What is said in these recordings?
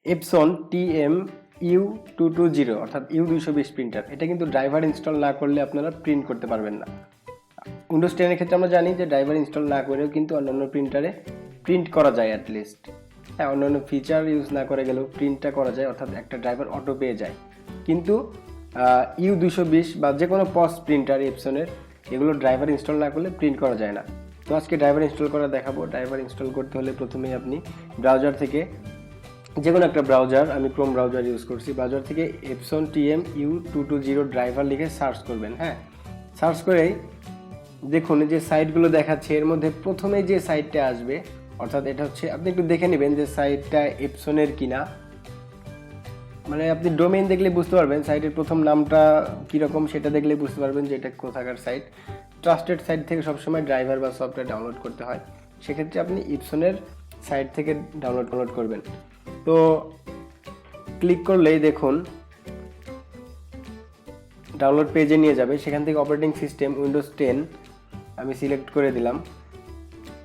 Epson TM-U220 অর্থাৎ U220 printer. এটা কিন্তু ড্রাইভার ইনস্টল না করলে আপনারা প্রিন্ট করতে পারবেন না। উইন্ডোজ 10 এর ক্ষেত্রে আমরা জানি যে ড্রাইভার ইনস্টল না করেও কিন্তু অন্যান্য প্রিন্টারে প্রিন্ট করা যায় অ্যাটলিস্ট। হ্যাঁ, অন্যান্য ফিচার ইউজ না করে গেলেও প্রিন্টটা করা যায়, অর্থাৎ একটা ড্রাইভার অটো পেয়ে যায়। কিন্তু U220 বা যে কোনো পস প্রিন্টার এপসনের এগুলো ড্রাইভার ইনস্টল না করলে প্রিন্ট করা যায় না। তো আজকে ড্রাইভার ইনস্টল করা দেখাবো। ড্রাইভার ইনস্টল করতে হলে প্রথমেই আপনি ব্রাউজার থেকে যে কোনো একটা ব্রাউজার, আমি ক্রোম ব্রাউজার ইউজ করছি, ব্রাউজার থেকে এপসন TM-U220 ড্রাইভার লিখে সার্চ করবেন। হ্যাঁ, সার্চ করেই দেখুন যে সাইটগুলো দেখাচ্ছে, এর মধ্যে প্রথমে যে সাইটটা আসবে, অর্থাৎ এটা হচ্ছে, আপনি একটু দেখে নেবেন যে সাইটটা এপসনের কিনা। মানে আপনি ডোমেইন দেখলে বুঝতে পারবেন, সাইটের প্রথম নামটা কীরকম সেটা দেখলে বুঝতে পারবেন যে এটা কোথাকার সাইট। ট্রাস্টেড সাইট থেকে সবসময় ড্রাইভার বা সফটওয়্যার ডাউনলোড করতে হয়, সেক্ষেত্রে আপনি এপসনের সাইট থেকে ডাউনলোড করবেন। তো ক্লিক করলেই দেখুন ডাউনলোড পেজে নিয়ে যাবে, সেখান থেকে অপারেটিং সিস্টেম উইন্ডোজ 10 আমি সিলেক্ট করে দিলাম।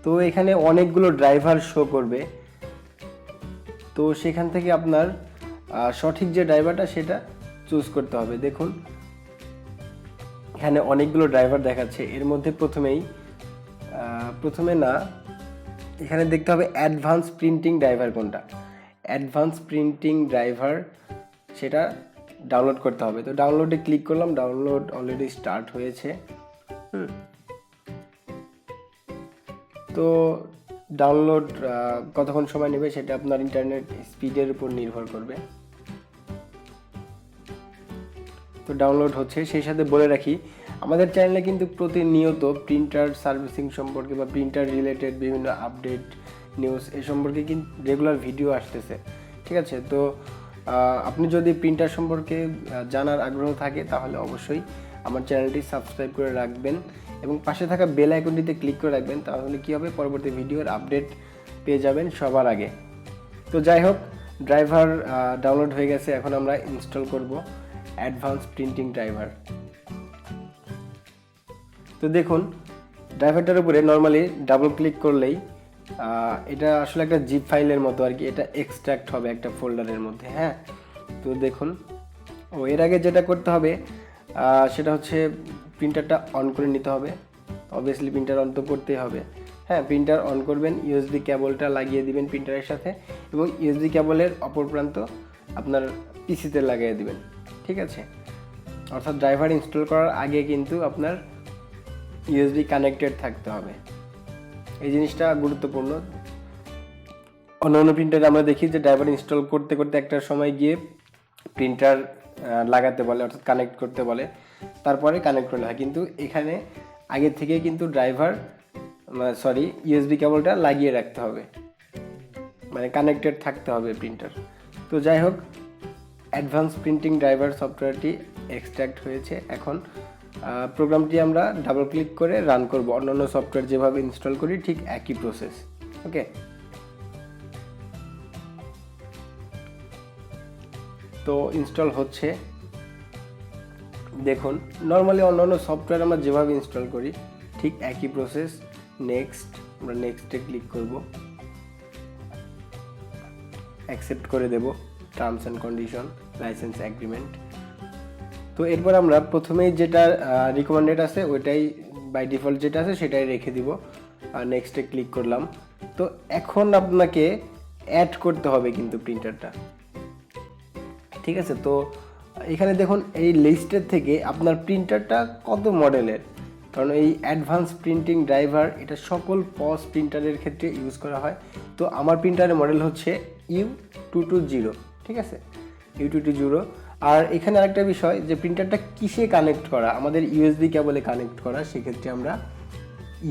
তো এখানে অনেকগুলো ড্রাইভার শো করবে, তো সেখান থেকে আপনার সঠিক যে ড্রাইভারটা সেটা চুজ করতে হবে। দেখুন এখানে অনেকগুলো ড্রাইভার দেখাচ্ছে, এর মধ্যে প্রথমে না, এখানে দেখতে হবে অ্যাডভান্স প্রিন্টিং ড্রাইভার কোনটা। অ্যাডভান্স প্রিন্টিং ড্রাইভার সেটা ডাউনলোড করতে হবে। তো ডাউনলোডে ক্লিক করলাম, ডাউনলোড অলরেডি স্টার্ট হয়েছে। তো ডাউনলোড কতক্ষণ সময় নেবে সেটা আপনার ইন্টারনেট স্পিডের উপর নির্ভর করবে। তো ডাউনলোড হচ্ছে। সেই সাথে বলে রাখি, আমাদের চ্যানেলে কিন্তু প্রতিনিয়ত প্রিন্টার সার্ভিসিং সম্পর্কে বা প্রিন্টার রিলেটেড বিভিন্ন আপডেট নিউজ এ সম্পর্কে কিন্তু রেগুলার ভিডিও আসতেছে, ঠিক আছে। তো আপনি যদি প্রিন্টার সম্পর্কে জানার আগ্রহ থাকে তাহলে অবশ্যই আমার চ্যানেলটি সাবস্ক্রাইব করে রাখবেন এবং পাশে থাকা বেল আইকনটিতে ক্লিক করে রাখবেন, তাহলে কী হবে, পরবর্তী ভিডিওর আপডেট পেয়ে যাবেন সবার আগে। তো যাই হোক, ড্রাইভার ডাউনলোড হয়ে গেছে, এখন আমরা ইনস্টল করব অ্যাডভান্স প্রিন্টিং ড্রাইভার। তো দেখুন ড্রাইভারটার উপরে নর্মালি ডাবল ক্লিক করলেই এটা আসলে একটা জিপ ফাইলের মতো আর কি, এটা এক্সট্র্যাক্ট হবে একটা ফোল্ডারের মধ্যে। হ্যাঁ, তো দেখুন এর আগে যেটা করতে হবে সেটা হচ্ছে প্রিন্টারটা অন করে নিতে হবে। অবভিয়াসলি প্রিন্টার অন তো করতেই হবে। হ্যাঁ, প্রিন্টার অন করবেন, ইউএসবি কেবলটা লাগিয়ে দিবেন প্রিন্টারের সাথে এবং ইউএসবি কেবলের অপর প্রান্ত আপনার পিসিতে লাগিয়ে দিবেন, ঠিক আছে। অর্থাৎ ড্রাইভার ইনস্টল করার আগে কিন্তু আপনার ইউএসবি কানেক্টেড থাকতে হবে, এই জিনিসটা গুরুত্বপূর্ণ। অন্য প্রিন্টারে আমরা দেখি যে ড্রাইভার ইনস্টল করতে করতে একটা সময় গিয়ে প্রিন্টার লাগাতে বলে, অর্থাৎ কানেক্ট করতে বলে, তারপরে কানেক্ট করলে হয়। কিন্তু এখানে আগে থেকে কিন্তু ইউএসবি কেবলটা লাগিয়ে রাখতে হবে, মানে কানেক্টেড থাকতে হবে প্রিন্টার। তো যাই হোক, অ্যাডভান্স প্রিন্টিং ড্রাইভার সফটওয়্যারটি এক্সট্র্যাক্ট হয়েছে। এখন প্রোগ্রামটি আমরা ডাবল ক্লিক করে রান করব, অন্যান্য সফটওয়্যার যেভাবে ইনস্টল করি ঠিক একই প্রসেস। ওকে, তো ইনস্টল হচ্ছে। দেখুন নর্মালি অন্যান্য সফটওয়্যার আমরা যেভাবে ইনস্টল করি ঠিক একই প্রসেস। নেক্সট, আমরা নেক্সটে ক্লিক করব, অ্যাকসেপ্ট করে দেব terms and condition, license agreement. তো এরপর আমরা প্রথমেই যেটা রিকমেন্ডেড আছে ওইটাই, বাই ডিফল্ট যেটা আছে সেটাই রেখে দিব, আর নেক্সটে ক্লিক করলাম। তো এখন আপনাকে অ্যাড করতে হবে কিন্তু প্রিন্টারটা, ঠিক আছে। তো এখানে দেখুন এই লিস্টের থেকে আপনার প্রিন্টারটা কত মডেলের, কারণ এই অ্যাডভান্স প্রিন্টিং ড্রাইভার এটা সকল পস প্রিন্টারের ক্ষেত্রে ইউজ করা হয়। তো আমার প্রিন্টারের মডেল হচ্ছে U220, ঠিক আছে, U220। আর এখানে আরেকটা বিষয় যে প্রিন্টারটা কিসে কানেক্ট করা, আমাদের ইউএসবি কেবলে কানেক্ট করা, সেক্ষেত্রে আমরা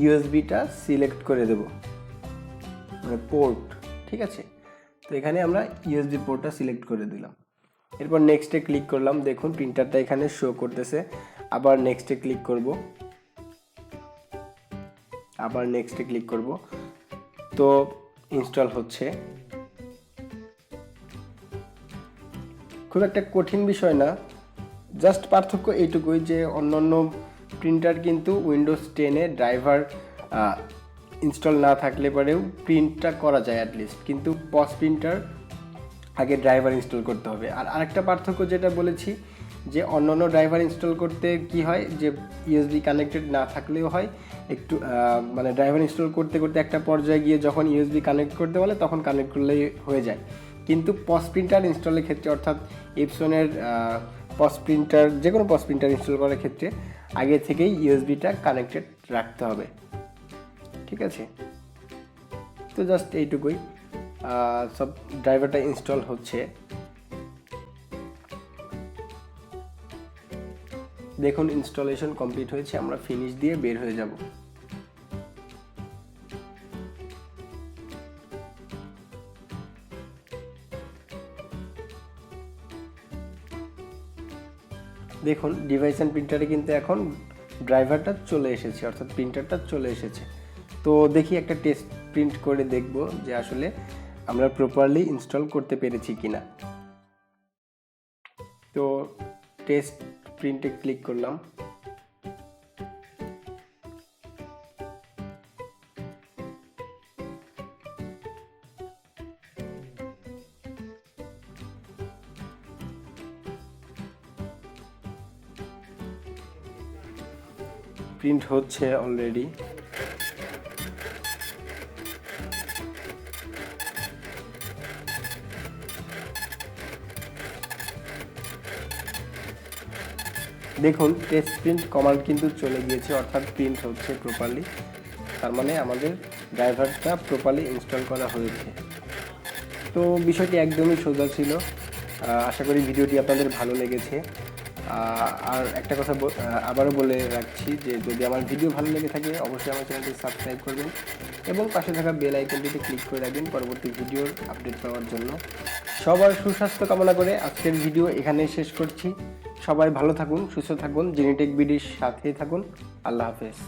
ইউএসবিটা সিলেক্ট করে দেব, মানে পোর্ট, ঠিক আছে। তো এখানে আমরা ইউএসবি পোর্টটা সিলেক্ট করে দিলাম। এরপর নেক্সটে ক্লিক করলাম, দেখুন প্রিন্টারটা এখানে শো করতেছে। আবার নেক্সটে ক্লিক করব, আবার নেক্সটে ক্লিক করব। তো ইনস্টল হচ্ছে। খুব একটা কঠিন বিষয় না, জাস্ট পার্থক্য এইটুকুই যে অন্যান্য প্রিন্টার কিন্তু উইন্ডোজ 10-এ ড্রাইভার ইনস্টল না থাকলে পরেও প্রিন্টটা করা যায় অ্যাটলিস্ট, কিন্তু পস প্রিন্টার আগে ড্রাইভার ইনস্টল করতে হবে। আর আরেকটা পার্থক্য যেটা বলেছি যে অন্যান্য ড্রাইভার ইনস্টল করতে কি হয় যে ইউএসবি কানেক্টেড না থাকলেও হয়, একটু মানে ড্রাইভার ইনস্টল করতে করতে একটা পর্যায়ে গিয়ে যখন ইউএসবি কানেক্ট করতে বলে তখন কানেক্ট করলেই হয়ে যায়। কিন্তু পস প্রিন্টার ইনস্টলের ক্ষেত্রে অর্থাৎ এপসনের পস প্রিন্টার, যে কোনো পস প্রিন্টার ইনস্টল করার ক্ষেত্রে আগে থেকেই ইউএসবিটা কানেক্টেড রাখতে হবে। ঠিক আছে, তো জাস্ট এইটুকুই। সব ড্রাইভারটা ইনস্টল হচ্ছে, দেখুন ইনস্টলেশন কমপ্লিট হয়েছে, আমরা ফিনিশ দিয়ে বের হয়ে যাব। দেখুন ডিভাইস অ্যান্ড প্রিন্টারে কিন্তু এখন ড্রাইভারটা চলে এসেছে, অর্থাৎ প্রিন্টারটা চলে এসেছে। তো দেখি একটা টেস্ট প্রিন্ট করে দেখব যে আসলে আমরা প্রপারলি ইনস্টল করতে পেরেছি কিনা। তো টেস্ট প্রিন্টে ক্লিক করলাম, প্রিন্ট হচ্ছে অলরেডি। দেখুন টেস্ট প্রিন্ট কমান্ড কিন্তু চলে গিয়েছে, অর্থাৎ প্রিন্ট হচ্ছে প্রপারলি, তার মানে আমাদের ড্রাইভারটা প্রপারলি ইনস্টল করা হয়েছে। তো বিষয়টি একদমই সোজা ছিল। আশা করি ভিডিওটি আপনাদের ভালো লেগেছে। আর একটা কথা আবারও বলে রাখছি যে যদি আমার ভিডিও ভালো লেগে থাকে অবশ্যই আমার চ্যানেলটি সাবস্ক্রাইব করবেন এবং পাশে থাকা বেল আইকনটিতে ক্লিক করে রাখবেন পরবর্তী ভিডিওর আপডেট পাওয়ার জন্য। সবার সুস্বাস্থ্য কামনা করে আজকের ভিডিও এখানেই শেষ করছি। সবাই ভালো থাকুন, সুস্থ থাকুন, জিনিটেক বিডির সাথেই থাকুন। আল্লাহ হাফেজ।